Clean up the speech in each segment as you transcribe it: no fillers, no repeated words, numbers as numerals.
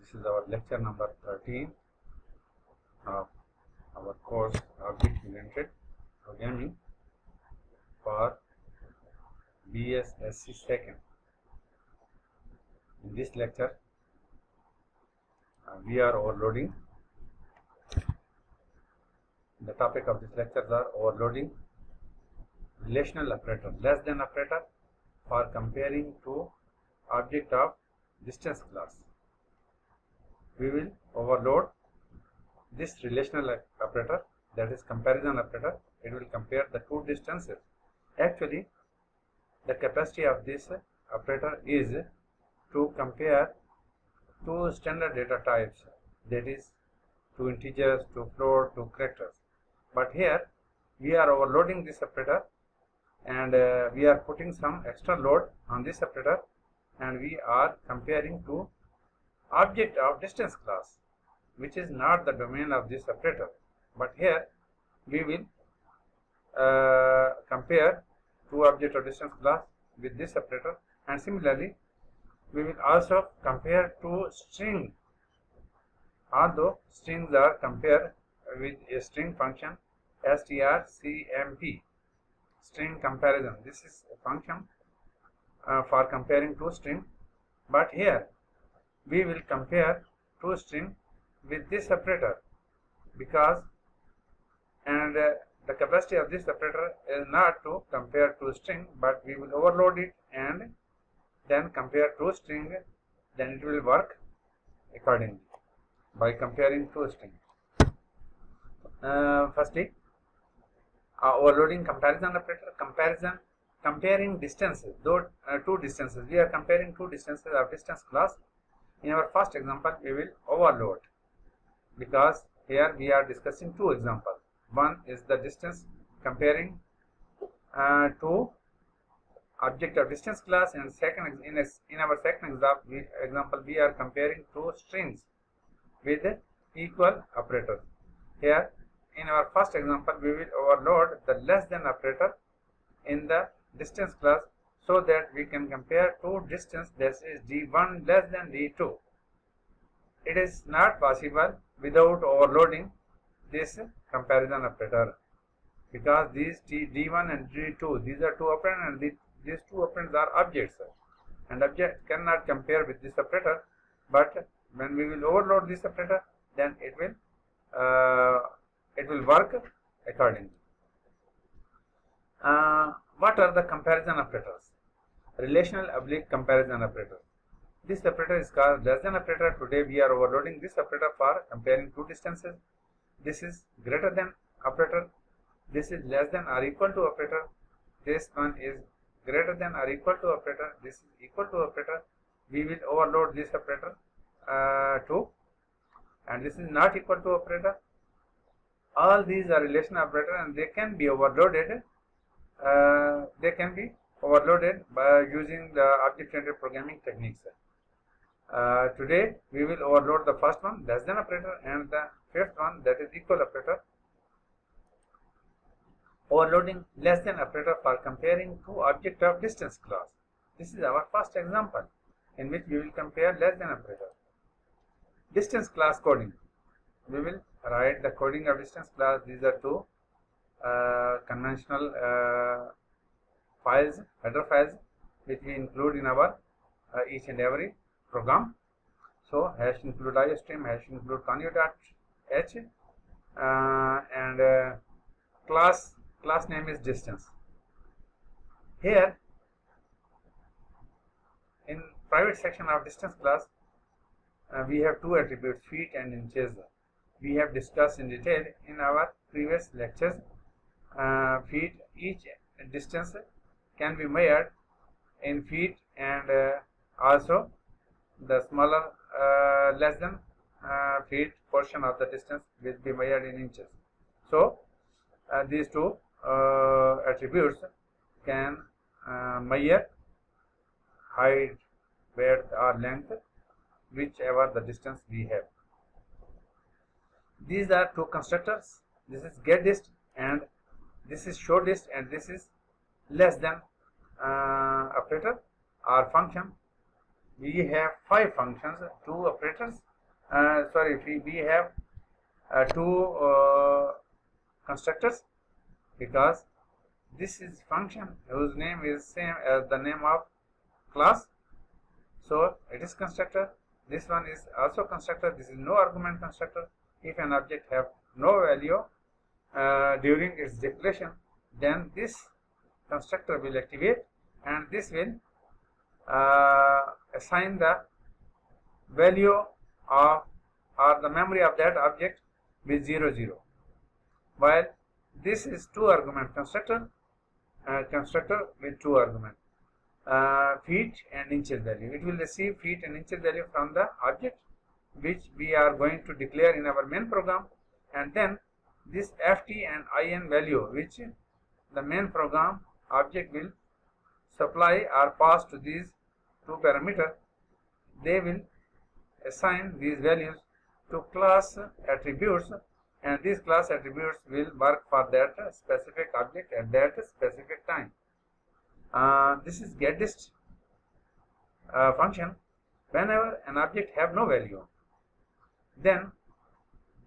This is our lecture number 13 of our course Object-Oriented Programming for BSSC Second. In this lecture, we are overloading. The topic of this lecture are overloading relational operator, less than operator for comparing to object of distance class. We will overload this relational operator, that is comparison operator. It will compare the two distances. Actually, the capacity of this operator is to compare two standard data types, that is two integers, two float, two characters. But here we are overloading this operator and we are putting some extra load on this operator, and we are comparing to object of distance class, which is not the domain of this operator. But here we will compare two object of distance class with this operator, and similarly we will also compare two string, although strings are compared with a string function strcmp, string comparison. This is a function for comparing two string, but here we will compare two string with this operator, because the capacity of this operator is not to compare two string, but we will overload it and then compare two string, then it will work accordingly by comparing two string. Firstly, overloading comparison operator, comparing distances, though two distances. We are comparing two distances of distance class. In our first example, we will overload, because here we are discussing two examples. One is the distance comparing to object of distance class, and second, in our second example, we are comparing two strings with equal operators. Here, in our first example, we will overload the less than operator in the distance class, so that we can compare two distance, that is d1 less than d2. It is not possible without overloading this comparison operator, because these d1 and d2, these are two operands, and these two operands are objects, and object cannot compare with this operator. But when we will overload this operator, then it will work accordingly. What are the comparison operators? Relational oblique comparison operator. This operator is called less than operator. Today we are overloading this operator for comparing two distances. This is greater than operator. This is less than or equal to operator. This one is greater than or equal to operator. This is equal to operator. We will overload this operator too. And this is not equal to operator. All these are relational operator, and they can be overloaded. By using the object-oriented programming techniques. Today we will overload the first one, less than operator, and the fifth one, that is equal operator. Overloading less than operator for comparing two object of distance class. This is our first example in which we will compare less than operator. Distance class coding. We will write the coding of distance class. These are two conventional files, header files, which we include in our each and every program. So hash include iostream, hash include conio.h, and class name is distance. Here in private section of distance class, we have two attributes, feet and inches. We have discussed in detail in our previous lectures. Feet, each distance can be measured in feet, and also the smaller less than feet portion of the distance will be measured in inches. So these two attributes can measure height, width or length, whichever the distance we have. These are two constructors. This is getDist and this is showDist, and this is less than operator or function. We have 5 functions, 2 operators we have two constructors, because this is function whose name is same as the name of class, so it is constructor. This one is also constructor. This is no argument constructor. If an object have no value during its declaration, then this constructor will activate, and this will assign the value of or the memory of that object with 0 0, while this is two argument constructor with two argument, feet and inches value. It will receive feet and inches value from the object which we are going to declare in our main program, and then this ft and in value which the main program object will supply or pass to these two parameters, they will assign these values to class attributes, and these class attributes will work for that specific object at that specific time. This is getDist function. Whenever an object have no value, then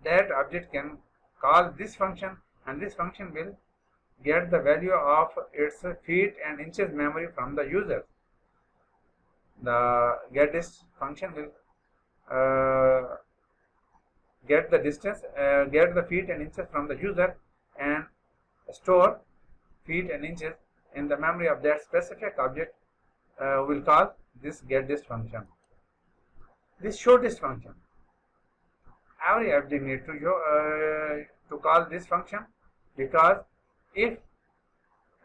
that object can call this function, and this function will get the value of its feet and inches memory from the user. The getDist function will get the distance, get the feet and inches from the user, and store feet and inches in the memory of that specific object. Will call this getDist function. This showDist function, every object need to call this function, because if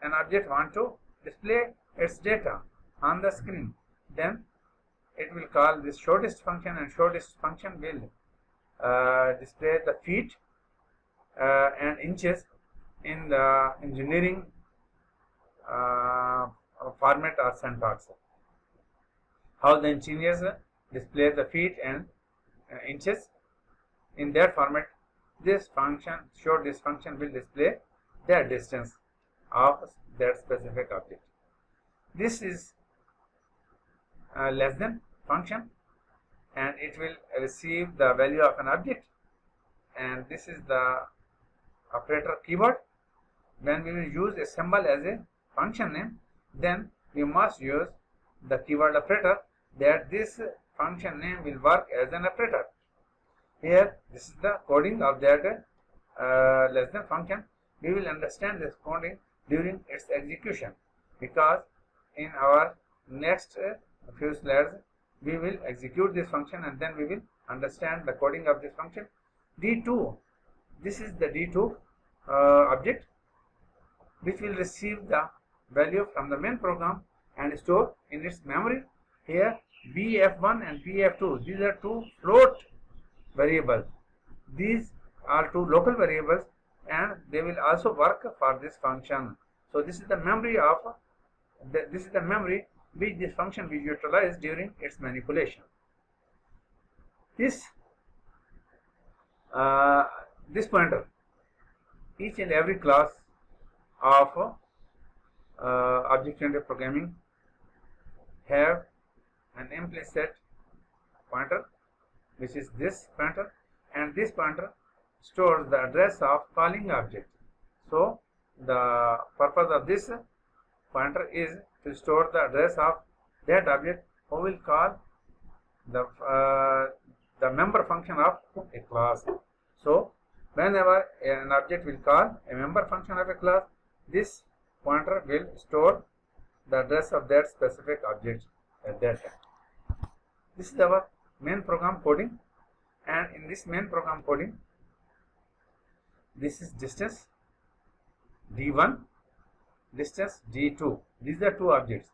an object want to display its data on the screen, then it will call this showDist function, and showDist function will display the feet and inches in the engineering format or syntax. How the engineers display the feet and inches in that format, this function, showDist function, will display the distance of that specific object. This is less than function, and it will receive the value of an object, and this is the operator keyword. When we will use a symbol as a function name, then we must use the keyword operator, that this function name will work as an operator. Here, this is the coding of that less than function. We will understand this coding during its execution, because in our next few slides we will execute this function, and then we will understand the coding of this function. D2, this is the D2 object which will receive the value from the main program and store in its memory. Here bf1 and bf2, these are two float variables. These are two local variables, and they will also work for this function. So this is the memory of this is the memory which this function will utilize during its manipulation. This pointer, each and every class of object-oriented programming have an implicit pointer, which is this pointer, and this pointer stores the address of calling object. So the purpose of this pointer is to store the address of that object who will call the member function of a class. So whenever an object will call a member function of a class, this pointer will store the address of that specific object at that time. This is our main program coding, and in this main program coding, this is distance d1, distance d2. These are two objects.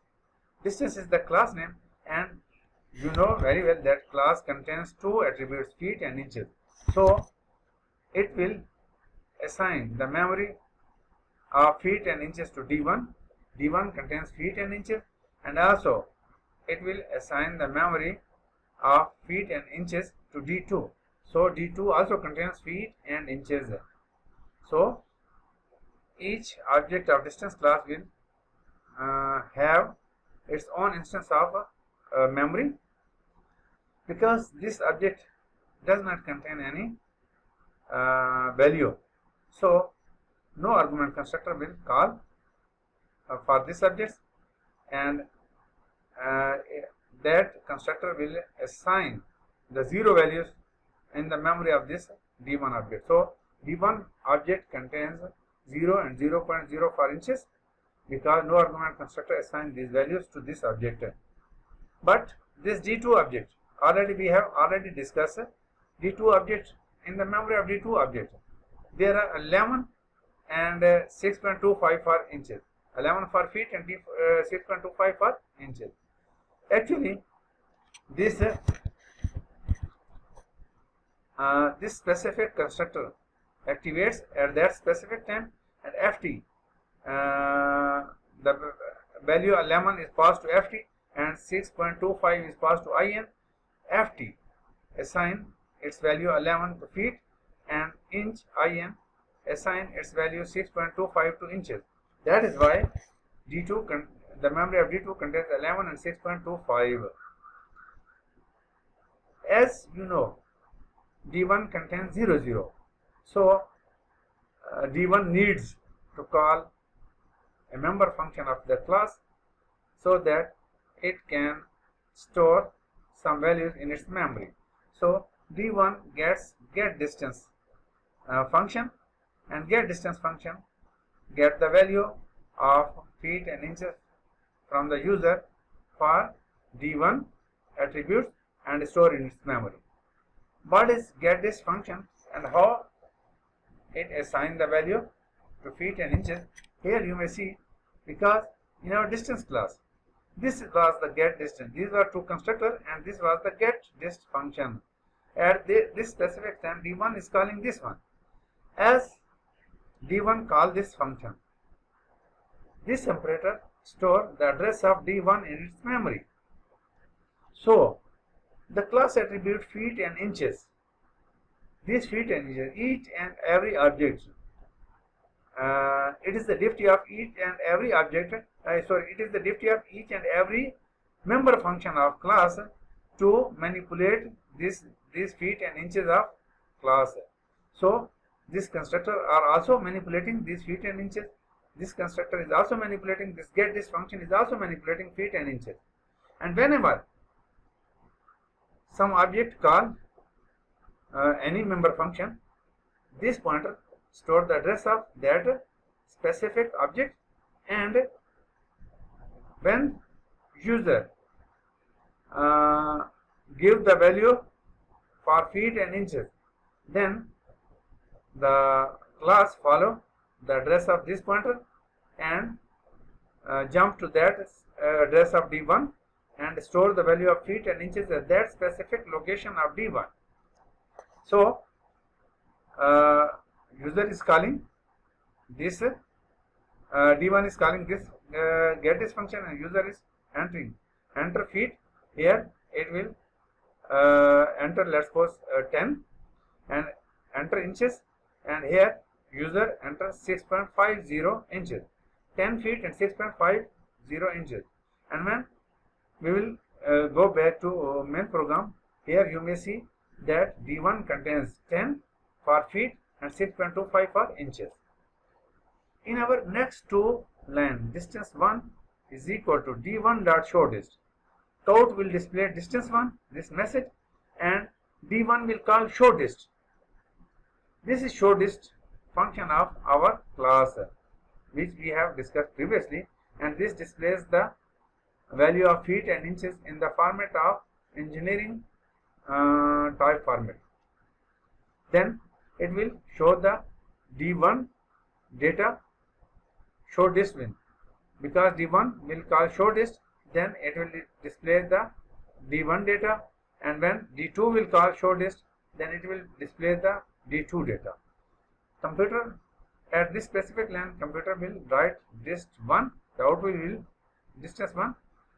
Distance is the class name, and you know very well that class contains two attributes, feet and inches. So it will assign the memory of feet and inches to d1. d1 contains feet and inches, and also it will assign the memory of feet and inches to d2. So d2 also contains feet and inches. So each object of distance class will have its own instance of memory, because this object does not contain any value. So no argument constructor will call for this objects, and that constructor will assign the 0 values in the memory of this D1 object. So D1 object contains 0 and 0.04 inches because no argument constructor assigns these values to this object. But this D2 object, we have already discussed D2 object. In the memory of D2 object, there are 11 and 6.25 for inches, 11 for feet and 6.25 for inches. Actually, this this specific constructor activates at that specific time, and ft, the value 11 is passed to ft and 6.25 is passed to in. Ft assign its value 11 to feet, and inch in assign its value 6.25 to inches. That is why D2 the memory of D2 contains 11 and 6.25. As you know, D1 contains 0, 0. So D1 needs to call a member function of the class so that it can store some values in its memory. So D1 gets get distance function, and get distance function get the value of feet and inches from the user for D1 attributes and store in its memory. What is get this function and how it assigns the value to feet and inches? Here you may see, because in our distance class, this was the get distance. These were two constructors, and this was the get dist function. At this specific time, D1 is calling this one. As D1 call this function, this operator store the address of D1 in its memory. So the class attribute feet and inches, these feet and inches, each and every object, it is the duty of each and every object, it is the duty of each and every member function of class to manipulate these feet and inches of class. So this constructor are also manipulating these feet and inches. This constructor is also manipulating this get this function is also manipulating feet and inches. And whenever some object call any member function, this pointer store the address of that specific object, and when user give the value for feet and inches, then the class follow the address of this pointer and jump to that address of D1 and store the value of feet and inches at that specific location of D1. So user is calling this D1 is calling this get this function, and user is enter feet. Here it will enter, let's suppose 10, and enter inches, and here user enters 6.50 inches, 10 feet and 6.50 inches. And when we will go back to main program, here you may see that D1 contains 10 for feet and 6.25 for inches. In our next two line, distance 1 is equal to D1 dot show dist. Tout will display distance 1, this message, and D1 will call show dist. This is show dist function of our class, which we have discussed previously, and this displays the value of feet and inches in the format of engineering type format. Then it will show the D1 data show dist win, because D1 will call show dist, then it will display the D1 data, and when D2 will call show dist, then it will display the D2 data. Computer at this specific line, computer will write dist 1, the output will distance 1,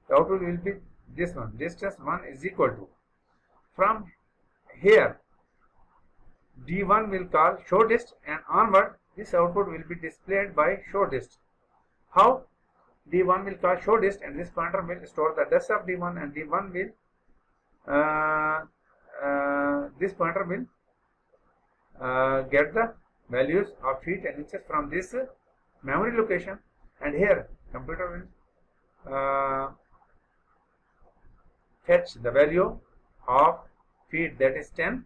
the output will be this one, distance 1 is equal to. From here D1 will call show dist, and onward this output will be displayed by show dist. How? D1 will call show dist, and this pointer will store the address of D1, and D1 will this pointer will get the values of feet and inches from this memory location, and here computer will fetch the value of feet, that is 10,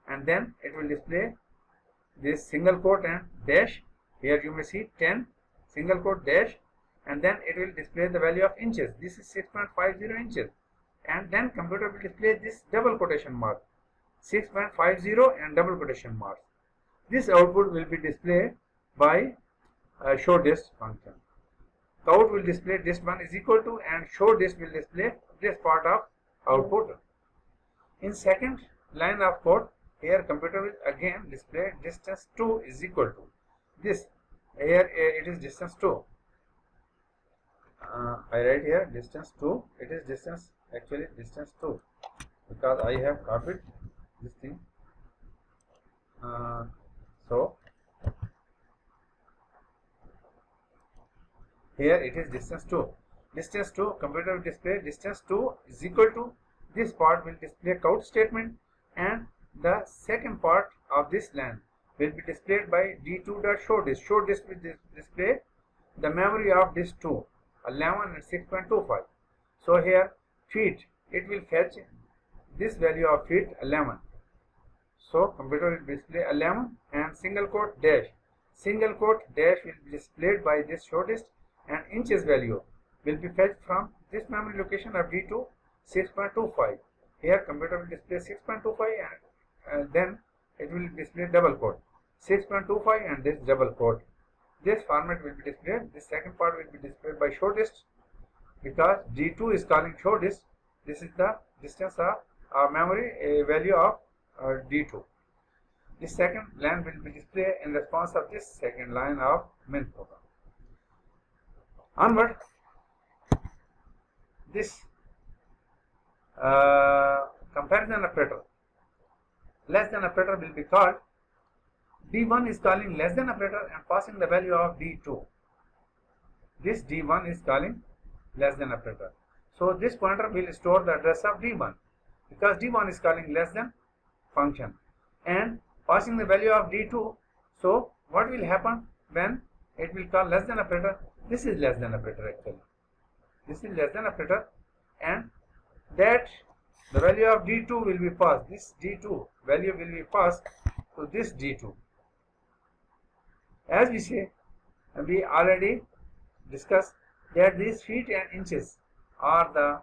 and then it will display this single quote and dash. Here you may see 10 single quote dash, and then it will display the value of inches. This is 6.50 inches, and then computer will display this double quotation mark 6.50 and double quotation marks. This output will be displayed by show dist function. Count will display dist1 is equal to, and show dist will display this part of output. In second line of code, here computer will again display distance 2 is equal to this. Here it is distance 2. I write here distance 2. It is distance, actually distance 2, because I have copied this thing. So here it is distance 2. Distance 2, computer will display distance 2 is equal to, this part will display count statement, and the second part of this line will be displayed by d2.showDist. ShowDist will display the memory of disk 2, 11 and 6.25. So here feet, it will fetch this value of feet 11. So computer will display 11 and single quote dash. Single quote dash will be displayed by this showDist, and inches value will be fetched from this memory location of D2 6.25. Here computer will display 6.25 and then it will display double quote 6.25 and this double quote. This format will be displayed. This second part will be displayed by showDist, because D2 is calling showDist. This is the distance of memory value of D2. This second line will be displayed in response of this second line of main program. Onward, this comparison operator, less than operator will be called. D1 is calling less than operator and passing the value of D2. This D1 is calling less than operator. So this pointer will store the address of D1, because D1 is calling less than function and passing the value of D2. So what will happen when it will call less than operator? This is less than operator actually. This is less than operator, and that the value of D2 will be passed. This D2 value will be passed to this D2. As we say, we already discussed that these feet and inches are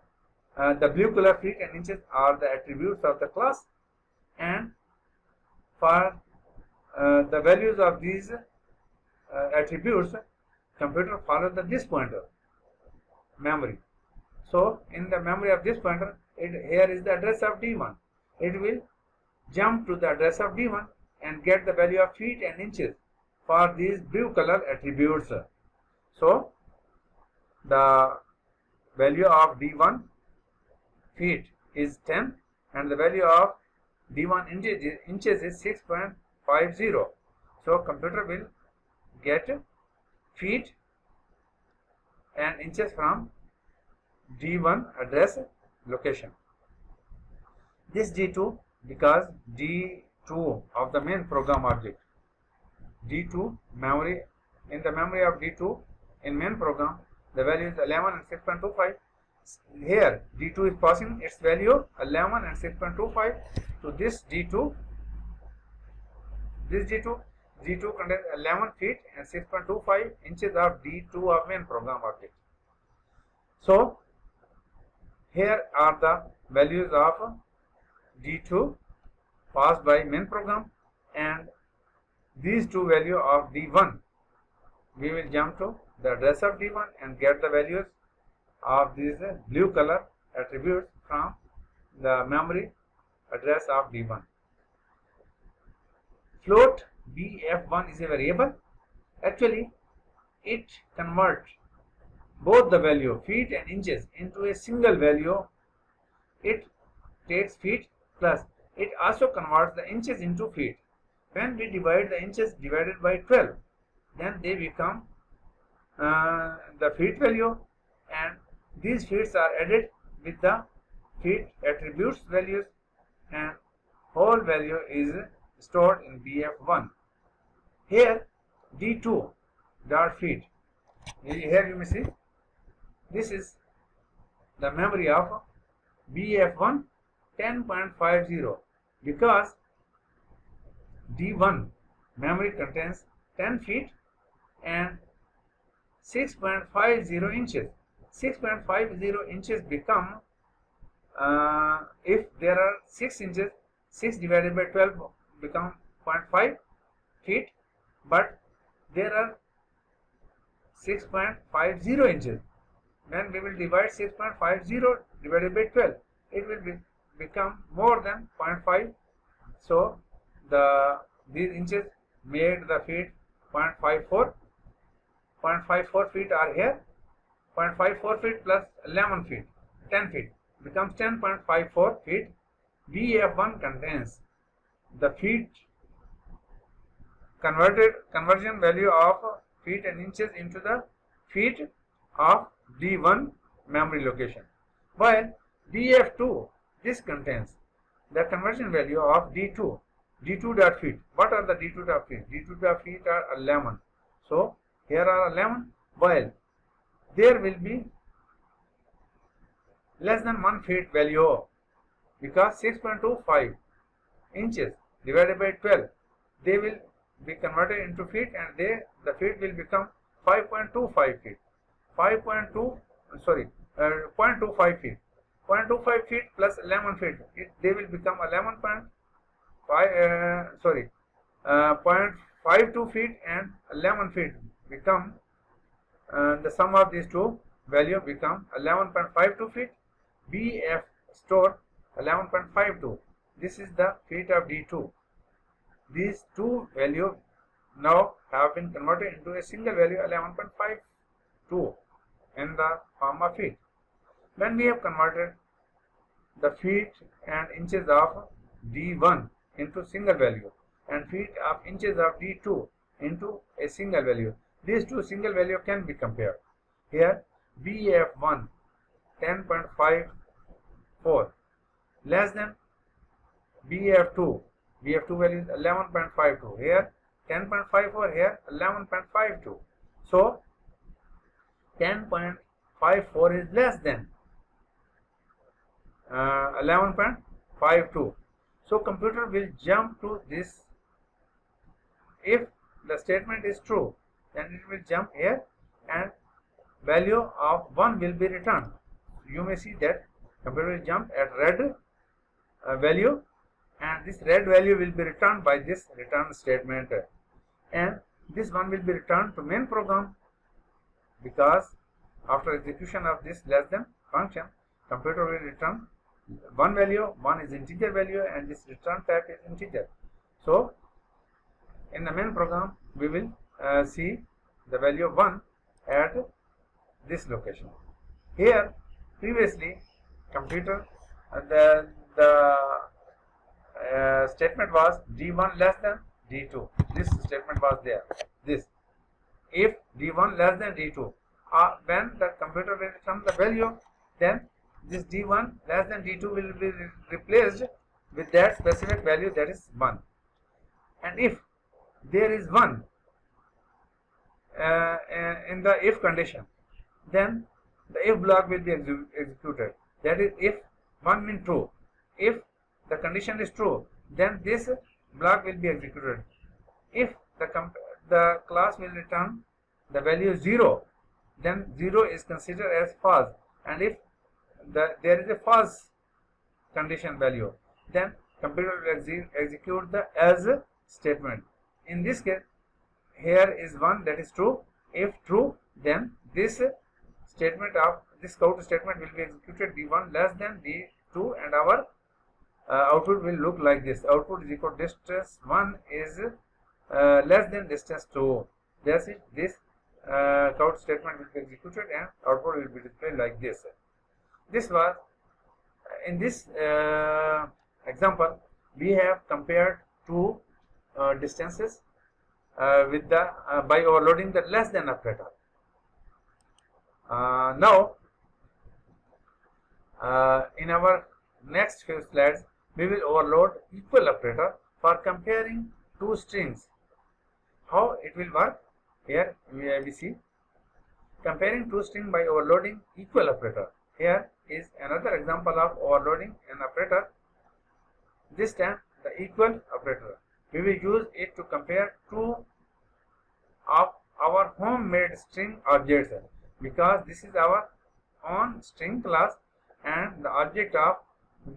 the blue color feet and inches are the attributes of the class, and for the values of these attributes, computer follows the this pointer memory. So in the memory of this pointer, here is the address of D1. It will jump to the address of D1 and get the value of feet and inches for these blue color attributes. So the value of D1 feet is 10 and the value of D1 inches is 6.50. So computer will get feet and inches from D1 address location. This D2, because D2 of the main program object, D2 memory, in the memory of D2 in main program, the value is 11 and 6.25. Here D2 is passing its value 11 and 6.25 to this D2. This D2 contains 11 feet and 6.25 inches of D2 of main program object. So here are the values of D2 passed by main program, and these two values of D1, we will jump to the address of D1 and get the values of these blue color attributes from the memory address of D1. Float BF1 is a variable. Actually, it converts both the value feet and inches into a single value. It takes feet plus it also converts the inches into feet. When we divide the inches divided by 12, then they become the feet value, and these feet are added with the feet attributes values, and whole value is stored in BF1. Here D2 dot feed. Here you may see this is the memory of BF1 10.50 because D1 memory contains 10 feet and 6.50 inches. 6.50 inches become if there are 6 inches, 6 divided by 12 become 0.5 feet, but there are 6.50 inches. When we will divide 6.50 divided by 12, it will become more than 0.5. So these inches made the feet 0.54. 0.54 feet are here. 0.54 feet plus 11 feet, 10 feet becomes 10.54 feet. BF1 contains the feet conversion value of feet and inches into the feet of D1 memory location, while BF2 this contains the conversion value of D2 dot feet. What are the D2 dot feet? D2 dot feet are 11. So here are 11, while there will be less than 1 feet value because 6.25 inches divided by 12, they will be converted into feet and the feet will become 5.25 feet. 0.25 feet. 0.25 feet plus 11 feet, they will become 0.52 feet and 11 feet become the sum of these two value become 11.52 feet. BF store 11.52. This is the feet of D2. These two values now have been converted into a single value 11.52 in the form of feet. When we have converted the feet and inches of D1 into single value and feet of inches of D2 into a single value, these two single value can be compared. Here BF1 10.54 less than BF2. BF2 value is 11.52. Here 10.54, here 11.52. So 10.54 is less than 11.52. So computer will jump to this. If the statement is true, then it will jump here and value of 1 will be returned. You may see that computer will jump at red value, and this red value will be returned by this return statement, and this one will be returned to main program because after execution of this less than function, computer will return one value. One is integer value and this return type is integer. So in the main program we will see the value of 1 at this location. Here previously computer the statement was D1 less than D2. This statement was there. This if D1 less than D2, when the computer will return the value, then this D1 less than D2 will be replaced with that specific value, that is 1. And if there is 1 in the if condition, then the if block will be executed. That is, if 1 means true, if the condition is true, then this block will be executed. If the class will return the value 0, then 0 is considered as false, and if there is a false condition value, then computer will execute the else statement. In this case, here is 1, that is true. If true, then this statement of this count statement will be executed D1 less than D2, and our output will look like this. Output is equal to distance 1 is less than distance 2. That's it. This count statement will be executed and output will be displayed like this. This was in this example we have compared two distances with the by overloading the less than operator. Now in our next few slides we will overload equal operator for comparing two strings. How it will work? Here we see comparing two strings by overloading equal operator. Here is another example of overloading an operator. This time the equal operator. We will use it to compare two of our homemade string objects, because this is our own string class and the object of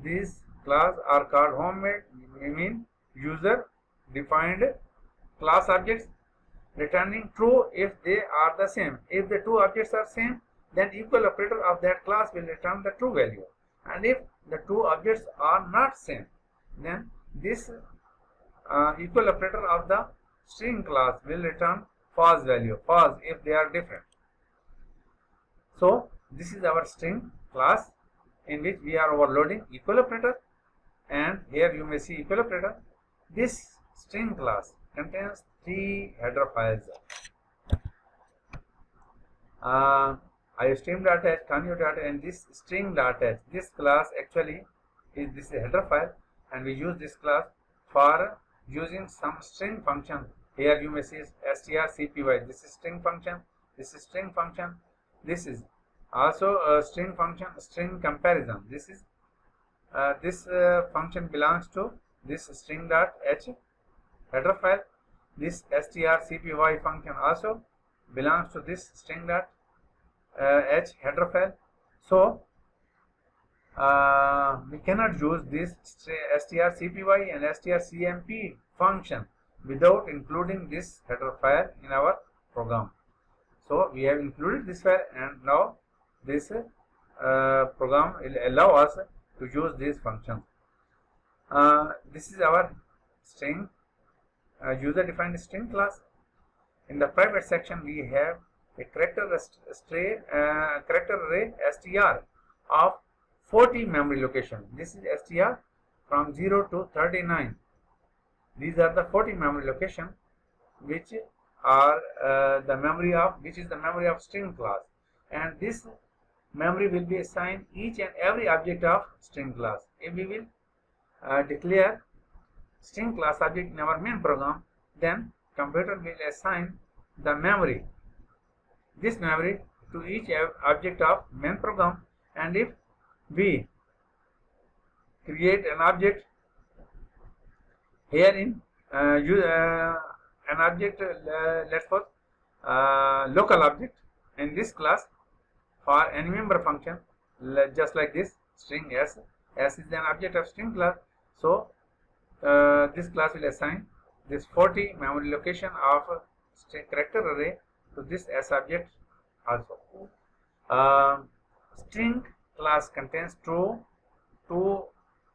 this class are called homemade, mean user defined class objects, returning true if they are the same. If the two objects are same, then equal operator of that class will return the true value, and if the two objects are not same, then this equal operator of the string class will return false value, false if they are different. So this is our string class in which we are overloading equal operator, and here you may see equal operator. This string class contains three header files. iostream.h, conview.h, and this string.h. This class actually is this header file, and we use this class for using some string function. Here you may see strcpy. This is string function. This is string function. This is also a string function, string comparison. This is this function belongs to this string.h header file. This strcpy function also belongs to this string.h header file. So we cannot use this strcpy and strcmp function without including this header file in our program. So we have included this file, and now this program will allow us to use these functions. This is our string user defined string class. In the private section we have a character array str of 40 memory locations. This is str from 0 to 39. These are the 40 memory locations which are the memory of string class, and this memory will be assigned each and every object of string class. If we will declare string class object in our main program, then computer will assign the memory, this memory, to each object of main program. And if we create an object here in an object, let's suppose local object in this class for any member function, just like this string s. S is an object of string class, so this class will assign this 40 memory location of character array to this s object also. String class contains two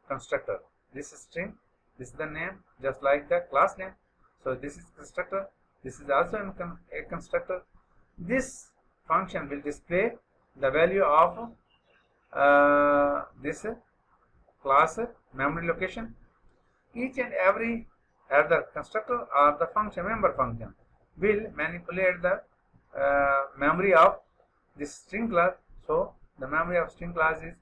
constructor. This is string, this is the name, just like the class name. So this is constructor, this is also a constructor. This function will display the value of this class memory location. Each and every other constructor or the function member function will manipulate the memory of this string class. So the memory of string class is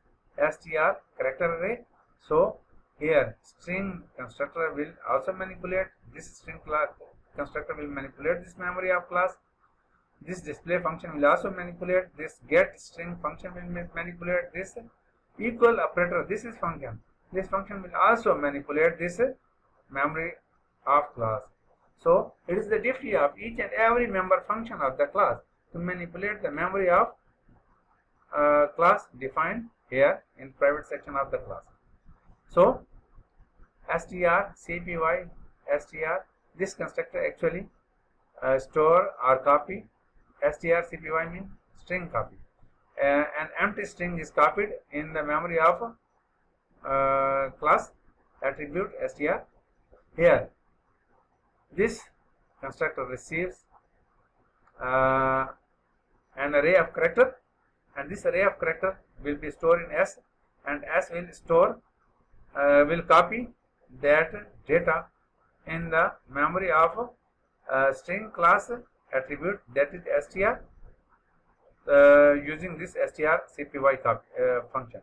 str character array. So here string constructor will also manipulate this string class. Constructor will manipulate this memory of class. This display function will also manipulate this get string function will manipulate this equal operator. This is function. This function will also manipulate this memory of class. So it is the duty of each and every member function of the class to manipulate the memory of class defined here in private section of the class. So str cpy str, this constructor actually store or copy. Str cpy means string copy. An empty string is copied in the memory of class attribute str. Here this constructor receives an array of character, and this array of character will be stored in s, and s will store will copy that data in the memory of string class attribute, that is str, using this str cpy function.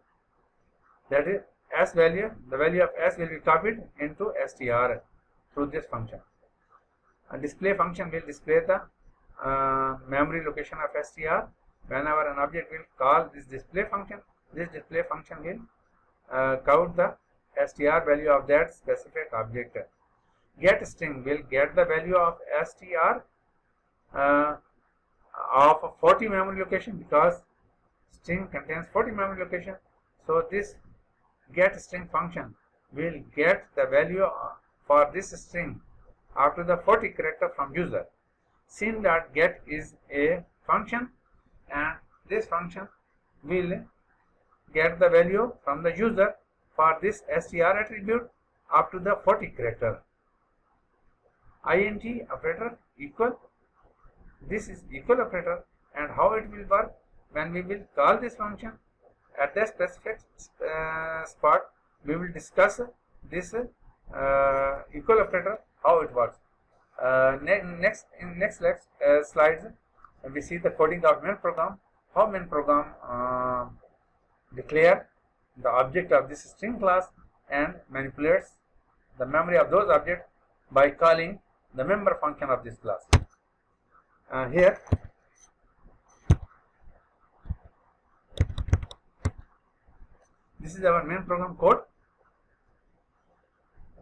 That is S value, the value of S will be copied into str through this function. A display function will display the memory location of str. Whenever an object will call this display function will count the str value of that specific object. Get string will get the value of str of 40 memory location, because string contains 40 memory location. So this get string function will get the value for this string after the 40 character from user. Sin.get is a function, and this function will get the value from the user for this str attribute up to the 40 character. Int operator equal, this is equal operator, and how it will work when we will call this function at the specific spot. We will discuss this equal operator, how it works. In next slides we see the coding of main program, how main program declare the object of this string class and manipulates the memory of those objects by calling the member function of this class. Here this is our main program code.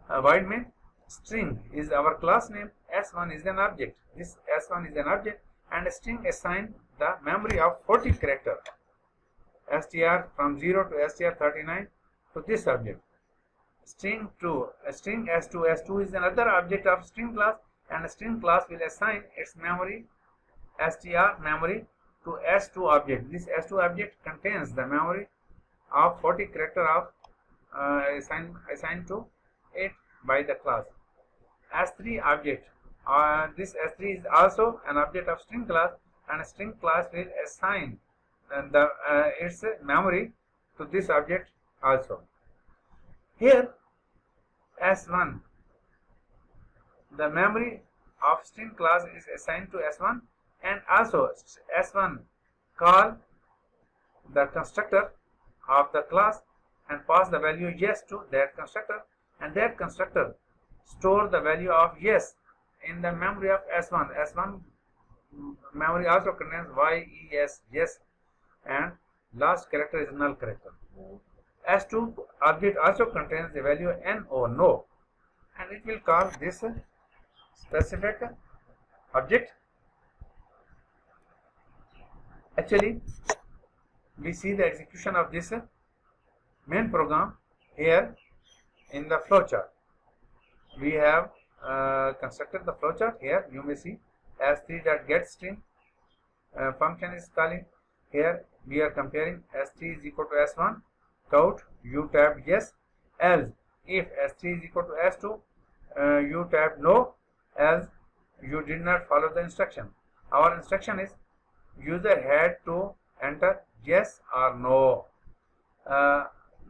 Void main string is our class name, s1 is an object. This s1 is an object, and a string assign the memory of 40 character str from 0 to str39 to this object. String s2 is another object of string class, and a string class will assign its memory str memory to s2 object. This s2 object contains the memory of 40 character of assigned to it by the class. S3 object, this S3 is also an object of string class, and a string class will assign its memory to this object also. Here S1, the memory of string class is assigned to S1, and also S1 call the constructor of the class and pass the value yes to that constructor, and that constructor store the value of yes in the memory of S1. S1 memory also contains yes, yes, and last character is null character. S2 object also contains the value no, and it will call this specific object. Actually, we see the execution of this main program here in the flowchart. We have constructed the flowchart. Here you may see s3.getString function is calling. Here we are comparing s3 is equal to s1, count, you tab yes, else if s3 is equal to s2, you tab no, else you did not follow the instruction. Our instruction is user had to enter yes or no.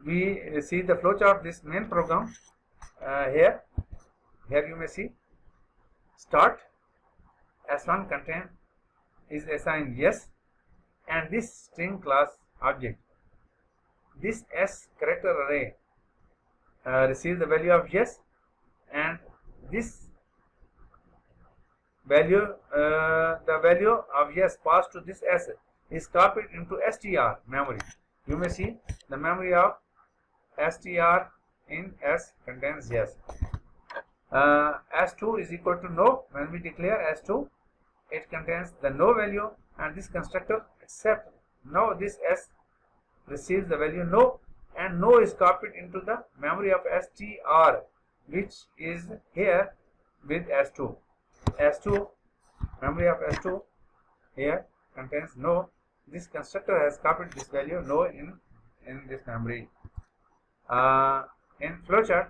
We see the flowchart of this main program. Here you may see start s1 contain is assigned yes, and this string class object, this s character array receives the value of yes, and this value the value of yes passed to this s is copied into str memory. You may see the memory of str in s contains yes. S2 is equal to no. When we declare S2, it contains the no value, and this constructor accept now this s receives the value no, and no is copied into the memory of str, which is here with S2. S2 memory of S2 here contains no. This constructor has copied this value no in this memory. In flowchart,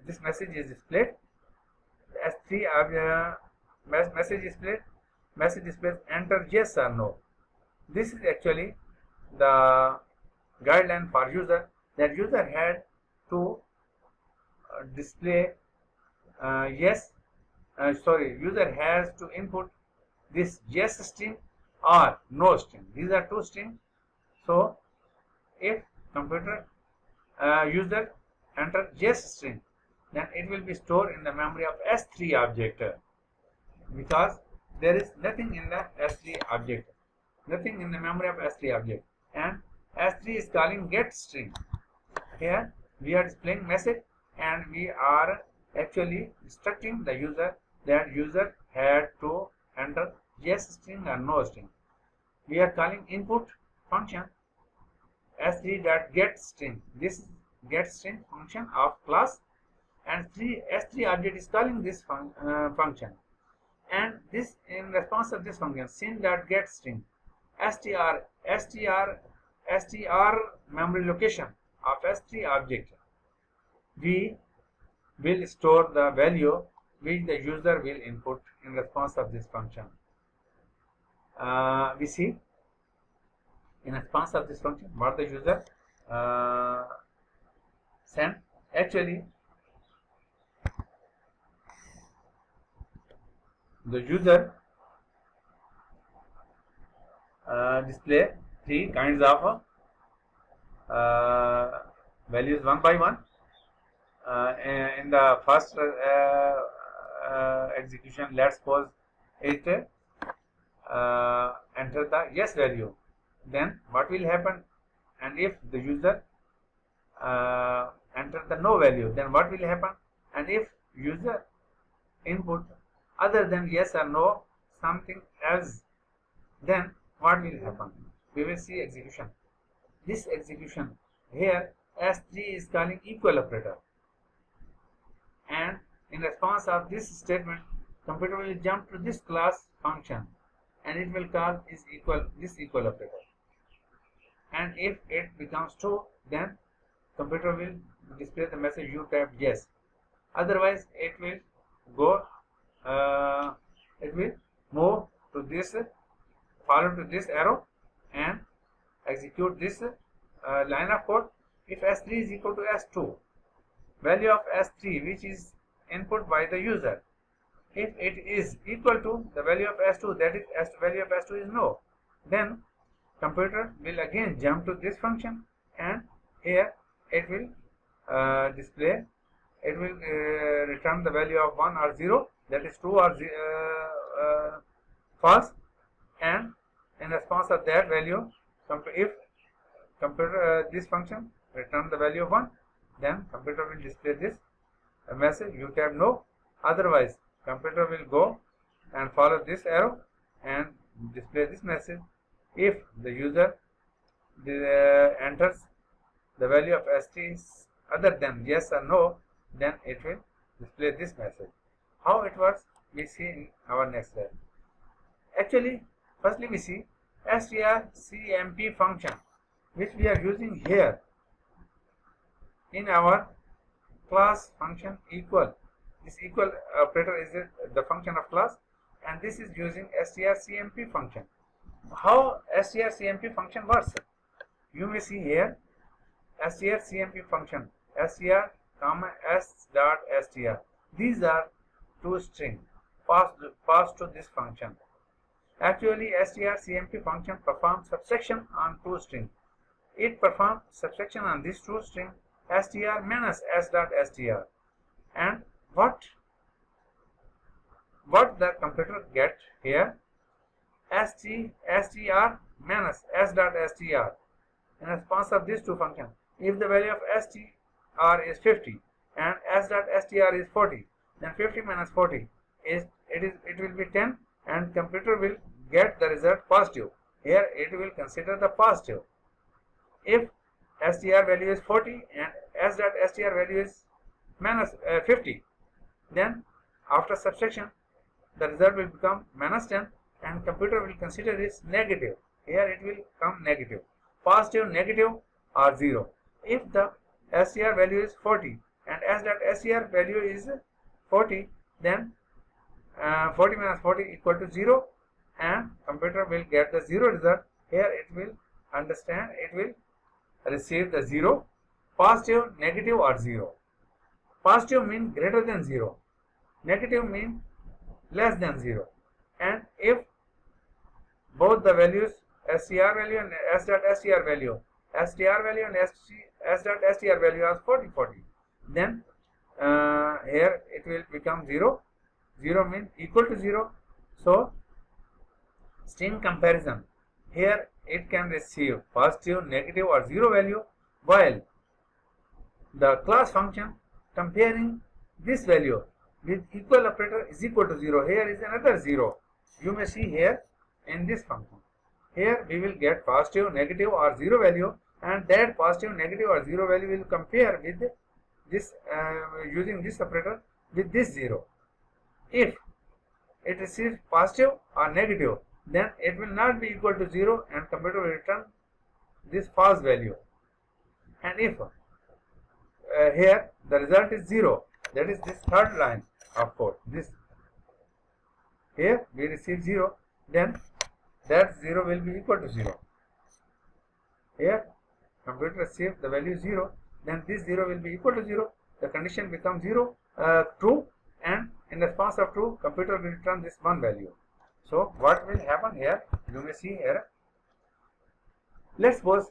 this message is displayed. S3 message displayed. Message displays enter yes or no. This is actually the guideline for user, that user had to display user has to input this yes string or no string. These are two strings. So if user enter JS string, then it will be stored in the memory of S3 object, because there is nothing in the S3 object, nothing in the memory of S3 object, and S3 is calling get string. Here we are displaying message and we are actually instructing the user that user had to enter yes string or no string. We are calling input function s3.get string. This is get string function of class, and S3 object is calling this function, and this in response of this function sin.get string str memory location of S3 object, we will store the value which the user will input in response of this function. We see in response of this function what the user sent. Actually, the user display three kinds of values one by one. In the first execution, let's suppose it enter the yes value. Then what will happen? And if the user enter the no value, then what will happen? And if user input other than yes or no something else, then what will happen? We will see execution. This execution here, S3 is calling equal operator, and in response of this statement, computer will jump to this class function and it will call this equal operator. And if it becomes true, then computer will display the message you typed yes. Otherwise, it will go, it will move to this, follow to this arrow and execute this line of code. If S3 is equal to S2, value of S3 which is input by the user, if it is equal to the value of S2, that is value of S2 is no, then computer will again jump to this function and here it will display, it will return the value of 1 or 0, that is true or false, and in response of that value, if computer this function return the value of 1, then computer will display this message you type no. Otherwise, computer will go and follow this arrow and display this message. If the user enters the value of S3 is other than yes or no, then it will display this message. How it works, we see in our next slide. Actually, firstly we see strcmp function which we are using here in our class function equal. This equal operator is the function of class, and this is using strcmp function. How strcmp function works? You may see here strcmp function str comma s dot str. These are two strings passed to this function. Actually, strcmp function performs subtraction on two strings. It performs subtraction on these two strings str minus s dot str, and what the computer get here, str minus s dot str in response of these two functions. If the value of str is 50 and s dot str is 40, then 50 minus 40 it will be 10, and computer will get the result positive. Here it will consider the positive. If str value is 40 and s dot str value is minus 50, then after subtraction the result will become minus 10 and computer will consider this negative. Here it will come negative. Positive, negative or 0. If the str value is 40 and s dot str value is 40, then 40 minus 40 equal to 0, and computer will get the 0 result. Here it will understand, it will receive the 0, positive, negative or 0. Positive means greater than 0, negative means less than 0, and if both the values str value and s dot str value str value and s.str value as 40 40. Then here it will become 0. 0 means equal to 0. So string comparison, here it can receive positive, negative or 0 value, while the class function comparing this value with equal operator is equal to 0. Here is another 0. You may see here in this function. Here we will get positive, negative or 0 value, and that positive, negative or 0 value will compare with this using this operator with this 0. If it receives positive or negative, then it will not be equal to 0 and computer will return this false value. And if here the result is 0, that is this third line of code, this here we receive 0, then that 0 will be equal to 0. Here computer receives the value 0, then this 0 will be equal to 0. The condition becomes 0, true, and in response of true, computer will return this 1 value. So what will happen here? You may see here. Let's suppose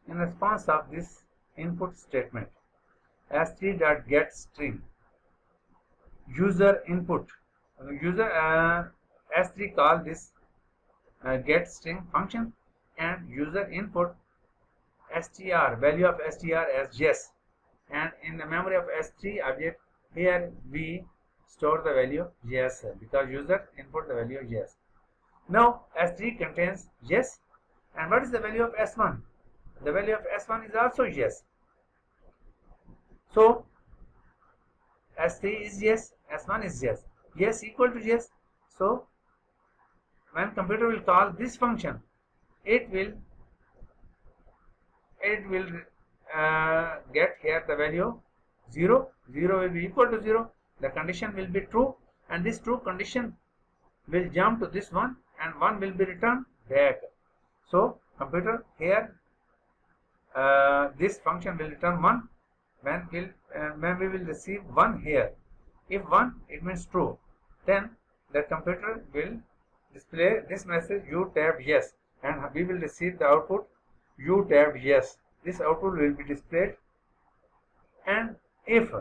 in response of this input statement, s3.getString, user input, s3 call this getString function, and user input str, value of str as yes, and in the memory of s3 object here we store the value yes, because user input the value yes. Now s3 contains yes, and what is the value of s1? The value of s1 is also yes. So s3 is yes, s1 is yes, yes equal to yes. So when computer will call this function, it will get here the value 0. 0 will be equal to 0. The condition will be true, and this true condition will jump to this 1, and 1 will be returned back. So computer here this function will return 1 when we will receive 1 here. If 1, it means true, then the computer will display this message you tabbed yes, and we will receive the output you tabbed yes. This output will be displayed. And if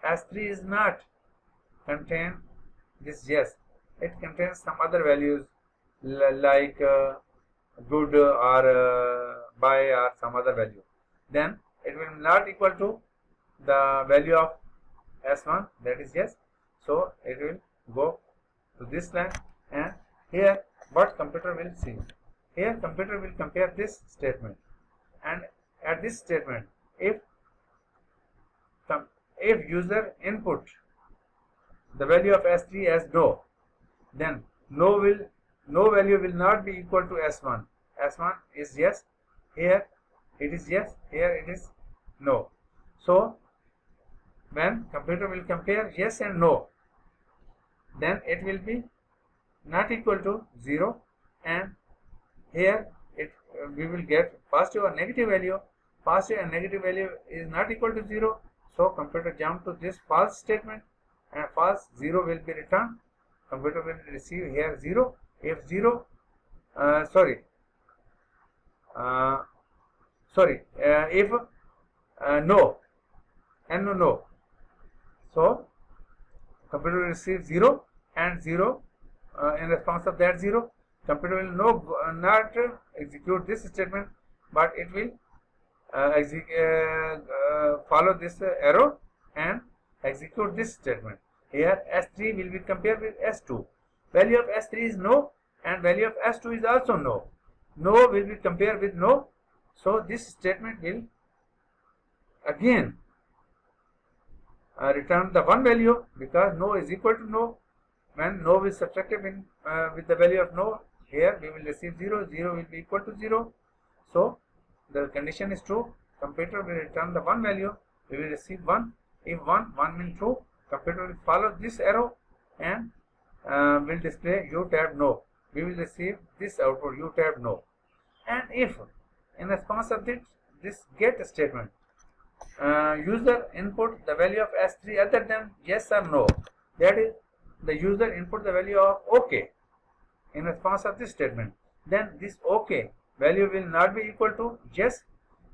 s3 is not contain this yes, it contains some other values like good or by or some other value, then it will not equal to the value of s1, that is yes. So it will go to this line, and here what computer will see? Here computer will compare this statement, and at this statement, if user input the value of s3 as no, then no value will not be equal to s1. s1 is yes, here it is yes, here it is no. So when computer will compare yes and no, then it will be not equal to 0, and here we will get positive or negative value. Positive and negative value is not equal to 0, so computer jump to this false statement, and false 0 will be returned. Computer will receive here 0. If 0 if no, no, so computer will receive 0, and 0 in response of that 0, computer will not execute this statement, but it will follow this arrow and execute this statement. Here s3 will be compared with s2. Value of s3 is no, and value of s2 is also no. No will be compared with no, so this statement will again return the 1 value, because no is equal to no. When no is subtracted with the value of no, here we will receive 0. 0 will be equal to 0. So the condition is true. Computer will return the 1 value. We will receive 1. If 1 means true, computer will follow this arrow and will display you tabbed no. We will receive this output you tabbed no. And if in response of this get statement, user input the value of s3 other than yes or no, that is the user input the value of OK in response of this statement, then this OK value will not be equal to yes,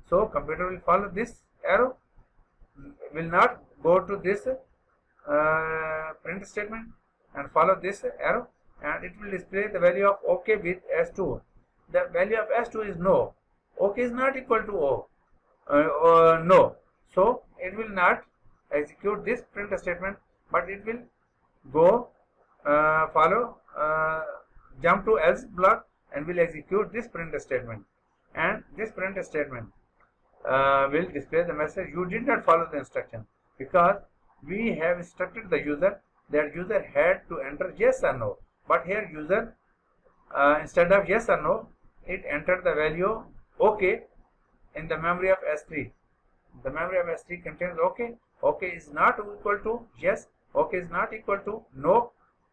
so computer will follow this arrow, will not go to this print statement and follow this arrow, and it will display the value of OK with S2. The value of S2 is no. OK is not equal to O. No. So it will not execute this print statement, but it will go follow jump to else block and will execute this print statement, and this print statement will display the message you did not follow the instruction, because we have instructed the user that user had to enter yes or no, but here user instead of yes or no, it entered the value OK in the memory of S3. The memory of S3 contains OK. OK is not equal to yes, OK is not equal to no,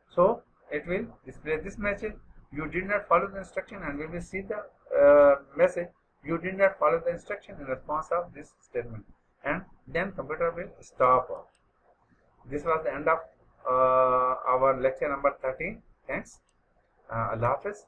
so it will display this message you did not follow the instruction, and we will see the message you did not follow the instruction in response of this statement, and then computer will stop. This was the end of our lecture number 13. Thanks. Allah Hafiz.